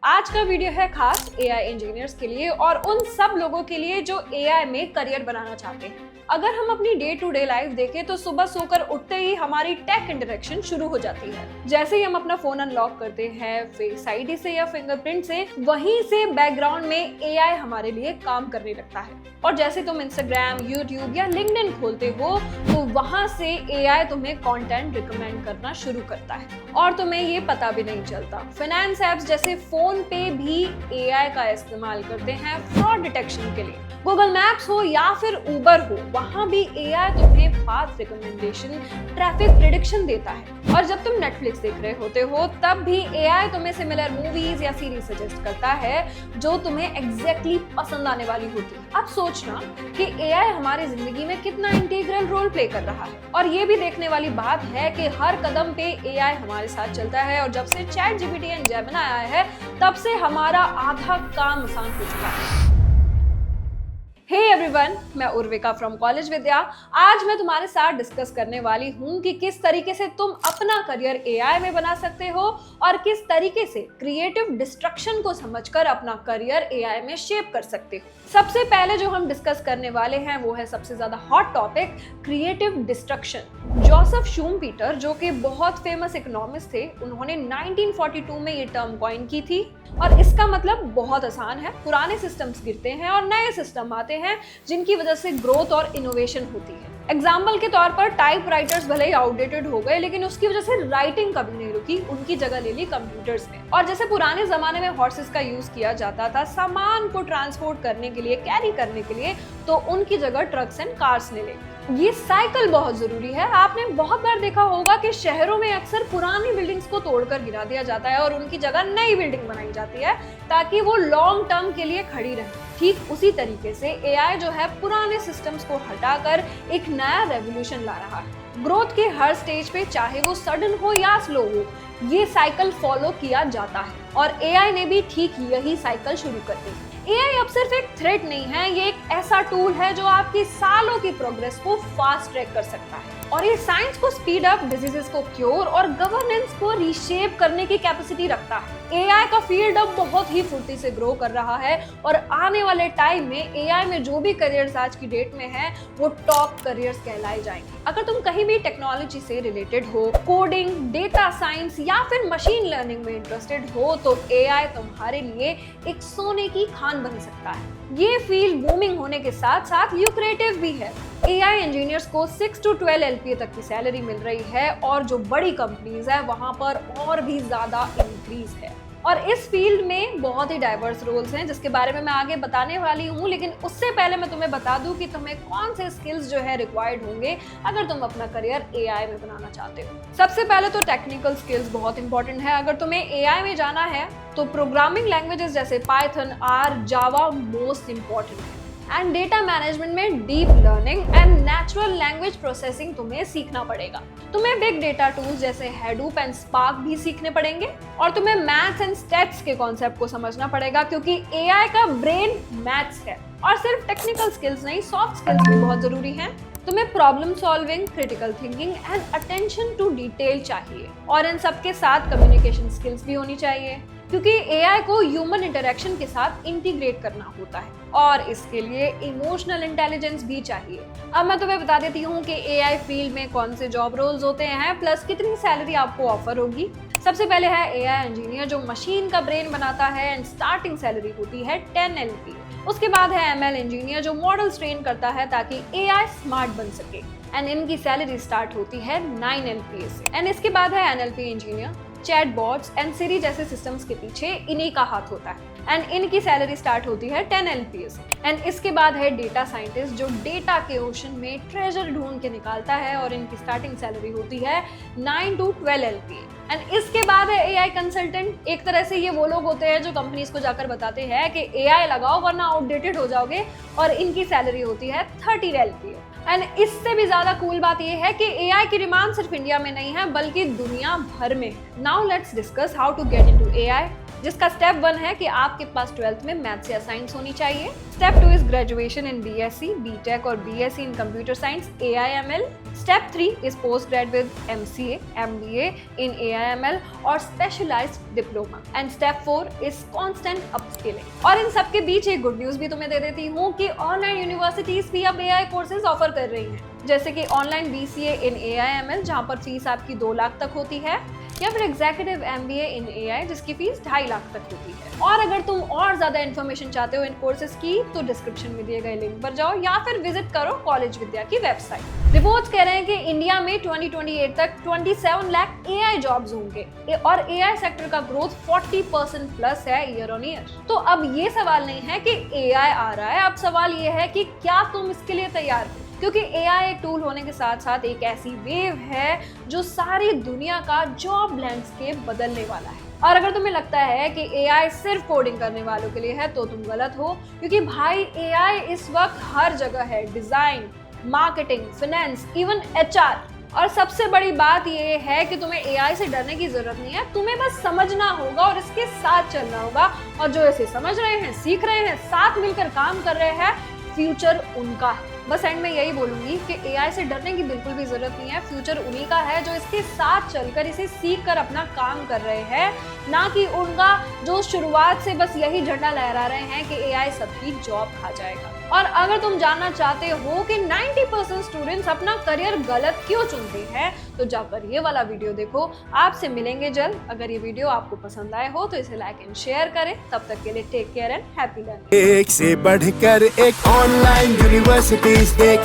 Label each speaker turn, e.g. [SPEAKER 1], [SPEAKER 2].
[SPEAKER 1] आज का वीडियो है खास एआई इंजीनियर्स के लिए और उन सब लोगों के लिए जो एआई में करियर बनाना चाहते हैं। अगर हम अपनी डे टू डे लाइफ देखें तो सुबह सोकर उठते ही हमारी टेक इंटरेक्शन शुरू हो जाती है। जैसे ही हम अपना फोन अनलॉक करते हैं फेस आईडी से या फिंगरप्रिंट से, वहीं से बैकग्राउंड में एआई हमारे लिए काम करने लगता है। और जैसे तुम इंस्टाग्राम, यूट्यूब या लिंक्डइन खोलते हो तो वहां से एआई तुम्हें कंटेंट रिकमेंड करना शुरू करता है और तुम्हें ये पता भी नहीं चलता। फाइनेंस एप्स जैसे फोन पे भी एआई का इस्तेमाल करते हैं फ्रॉड डिटेक्शन के लिए। गूगल मैप्स हो या फिर उबर हो, वहां भी एआई तुम्हें फास्ट रिकमेंडेशन, ट्रैफिक प्रेडिक्शन देता है। और जब तुम नेटफ्लिक्स देख रहे होते हो तब भी एआई तुम्हें सिमिलर मूवीज या सीरीज सजेस्ट करता है जो तुम्हें एग्जैक्टली पसंद आने वाली होती है। अब सोचना कि एआई हमारी जिंदगी में कितना इंटीग्रल रोल प्ले कर रहा है। और ये भी देखने वाली बात है कि हर कदम पे एआई हमारे साथ चलता है और जब से चैट जीपीटी एंड जेमिनी आया है तब से हमारा आधा काम आसान हो चुका है। हे एवरीवन, मैं उर्विका फ्रॉम कॉलेज विद्या। आज मैं तुम्हारे साथ डिस्कस करने वाली हूँ कि किस तरीके से तुम अपना करियर एआई में बना सकते हो और किस तरीके से क्रिएटिव डिस्ट्रक्शन को समझकर अपना करियर एआई में शेप कर सकते हो। सबसे पहले जो हम डिस्कस करने वाले हैं वो है सबसे ज्यादा hot topic, creative destruction. Joseph Schumpeter, जो कि बहुत फेमस इकोनॉमिस्ट थे, उन्होंने 1942 में ये टर्म कॉइन की थी और इसका मतलब बहुत आसान है। पुराने सिस्टम्स गिरते हैं और नए सिस्टम आते हैं जिनकी वजह से ग्रोथ और इनोवेशन होती है। एग्जाम्पल के तौर पर टाइपराइटर्स भले ही आउटडेटेड हो गए लेकिन उसकी वजह से राइटिंग कभी नहीं रुकी, उनकी जगह ले ली कंप्यूटर्स ने। और जैसे पुराने जमाने में हॉर्सेस का यूज किया जाता था सामान को ट्रांसपोर्ट करने के लिए, कैरी करने के लिए, तो उनकी जगह ट्रक्स एंड कार्स ने ले। ये साइकिल बहुत जरूरी है। आपने बहुत बार देखा होगा कि शहरों में अक्सर पुरानी बिल्डिंग्स को तोड़कर गिरा दिया जाता है और उनकी जगह नई बिल्डिंग बनाई जाती है ताकि वो लॉन्ग टर्म के लिए खड़ी रहे। ठीक उसी तरीके से एआई जो है पुराने सिस्टम्स को हटाकर एक नया रेवोल्यूशन ला रहा है। ग्रोथ के हर स्टेज पे, चाहे वो सडन हो या स्लो हो, ये साइकिल फॉलो किया जाता है और एआई ने भी ठीक यही साइकिल शुरू कर दी। एआई अब सिर्फ एक थ्रेट नहीं है, ये एक ऐसा टूल है जो आपकी सालों की प्रोग्रेस को फास्ट ट्रैक कर सकता है और ये साइंस को स्पीड अप, डिजीजेस को क्योर और गवर्नेंस को रीशेप करने की कैपेसिटी रखता है। एआई का फील्ड अब बहुत ही फुर्ती से ग्रो कर रहा है और आने वाले टाइम में एआई में जो भी करियर्स आज की डेट में हैं वो टॉप करियर्स कहलाए जाएंगे। अगर तुम कहीं भी टेक्नोलॉजी से रिलेटेड हो, कोडिंग, डेटा साइंस या फिर मशीन लर्निंग में इंटरेस्टेड हो, तो एआई तुम्हारे लिए एक सोने की खान बन सकता है। ये फील्ड बूमिंग होने के साथ साथ ल्यूक्रेटिव भी है। एआई इंजीनियर्स को 6 to 12 LPA तक की सैलरी मिल रही है और जो बड़ी कंपनीज है वहां पर और भी ज्यादा इंक्रीज है। और इस फील्ड में बहुत ही डाइवर्स रोल्स हैं जिसके बारे में मैं आगे बताने वाली हूँ, लेकिन उससे पहले मैं तुम्हें बता दूं कि तुम्हें कौन से स्किल्स जो है रिक्वायर्ड होंगे अगर तुम अपना करियर एआई में बनाना चाहते हो। सबसे पहले तो टेक्निकल स्किल्स बहुत इंपॉर्टेंट है। अगर तुम्हें एआई में जाना है तो प्रोग्रामिंग लैंग्वेजेस जैसे Python, R, Java most important है। एंड डेटा मैनेजमेंट में deep learning and natural language processing तुम्हें सीखना पड़ेगा। तुम्हें बिग डेटा टूल्स जैसे हैडूप एंड स्पार्क भी सीखने पड़ेंगे और तुम्हें मैथ्स एंड स्टैट्स के कॉन्सेप्ट को समझना पड़ेगा क्योंकि एआई का ब्रेन मैथ्स है। और सिर्फ टेक्निकल स्किल्स नहीं, सॉफ्ट स्किल्स भी बहुत जरूरी हैं। तुम्हें problem solving, critical thinking and attention to detail चाहिए और इन सबके साथ कम्युनिकेशन स्किल्स भी होनी चाहिए क्योंकि एआई को ह्यूमन इंटरेक्शन के साथ इंटीग्रेट करना होता है और इसके लिए इमोशनल इंटेलिजेंस भी चाहिए। अब मैं तुम्हें बता देती हूँ कि एआई फील्ड में कौन से जॉब रोल्स होते हैं प्लस कितनी सैलरी आपको ऑफर होगी। सबसे पहले है एआई इंजीनियर जो मशीन का ब्रेन बनाता है एंड स्टार्टिंग सैलरी होती है 10 LPA। उसके बाद है एमएल इंजीनियर जो मॉडल्स ट्रेन करता है ताकि एआई स्मार्ट बन सके एंड इनकी सैलरी स्टार्ट होती है 9 LPA से। एंड इसके बाद है एनएलपी इंजीनियर, चैटबॉट्स एंड सिरी जैसे सिस्टम्स के पीछे इन्हीं का हाथ होता है एंड इनकी सैलरी स्टार्ट होती है 10 LPA से। एंड इसके बाद है डेटा साइंटिस्ट जो डेटा के ओशन में ट्रेजर ढूंढ के निकालता है और इनकी स्टार्टिंग सैलरी होती है 9 to 12 LPA। एंड इसके बाद है एआई कंसल्टेंट। एक तरह से ये वो लोग होते हैं जो कंपनीज को जाकर बताते हैं कि एआई लगाओ वरना आउटडेटेड हो जाओगे और इनकी सैलरी होती है 30 LPA। एंड इससे भी ज्यादा कूल बात यह है कि एआई की डिमांड सिर्फ इंडिया में नहीं है बल्कि दुनिया भर में। Now let's discuss how to get into AI. जिसका स्टेप 1 है कि आपके पास 12th में मैथ्स या साइंस होनी चाहिए। Step 2 is graduation in BSc, BTech और BSc in computer science, AIML। Step 3 is post grad with MCA, MBA in AIML और specialised diploma. And step 4 is constant upskilling. और इन सब के बीच एक गुड न्यूज भी तुम्हें दे देती हूँ कि ऑनलाइन यूनिवर्सिटीज भी अब AI कोर्सेज ऑफर कर रही हैं, जैसे कि ऑनलाइन BCA इन AIML जहाँ पर फीस आपकी 2 लाख तक होती है, या फिर एग्जीक्यूटिव MBA इन AI जिसकी फीस 2.5 लाख तक होती है। और अगर तुम और ज्यादा इन्फॉर्मेशन चाहते हो इन कोर्सेज की तो डिस्क्रिप्शन में दिए गए लिंक पर जाओ या फिर विजिट करो कॉलेज विद्या की वेबसाइट। रिपोर्ट्स कह रहे हैं कि इंडिया में 2028 तक 27 लाख AI जॉब्स होंगे और AI सेक्टर का ग्रोथ 40% प्लस है ईयर ऑन ईयर। तो अब ये सवाल नहीं है कि AI आ रहा है, अब सवाल ये है कि क्या तुम इसके लिए तैयार हो, क्योंकि AI एक टूल होने के साथ साथ एक ऐसी वेव है जो सारी दुनिया का जॉब लैंडस्केप बदलने वाला है। और अगर तुम्हें लगता है कि AI सिर्फ कोडिंग करने वालों के लिए है तो तुम गलत हो, क्योंकि भाई AI इस वक्त हर जगह है, design, marketing, finance, even HR। और सबसे बड़ी बात ये है कि तुम्हें AI से डरने की जरूरत नहीं है, तुम्हें बस समझना होगा और इसके साथ चलना होगा। और जो इसे समझ रहे हैं, सीख रहे हैं, साथ मिलकर काम कर रहे हैं, फ्यूचर उनका है। बस एंड में यही बोलूंगी कि AI से डरने की बिल्कुल भी जरूरत नहीं है, फ्यूचर उन्हीं का है जो इसके साथ चलकर इसे सीख कर अपना काम कर रहे हैं, ना कि उनका जो शुरुआत से बस यही झंडा लहरा रहे हैं कि AI सबकी जॉब खा जाएगा। और अगर तुम जानना चाहते हो कि 90% स्टूडेंट्स अपना करियर गलत क्यों चुनते हैं तो जाकर ये वाला वीडियो देखो। आपसे मिलेंगे जल्द। अगर ये वीडियो आपको पसंद आए हो तो इसे लाइक एंड शेयर करें। तब तक के लिए take care and happy learning.
[SPEAKER 2] एक से बढ़कर एक ऑनलाइन यूनिवर्सिटीज देख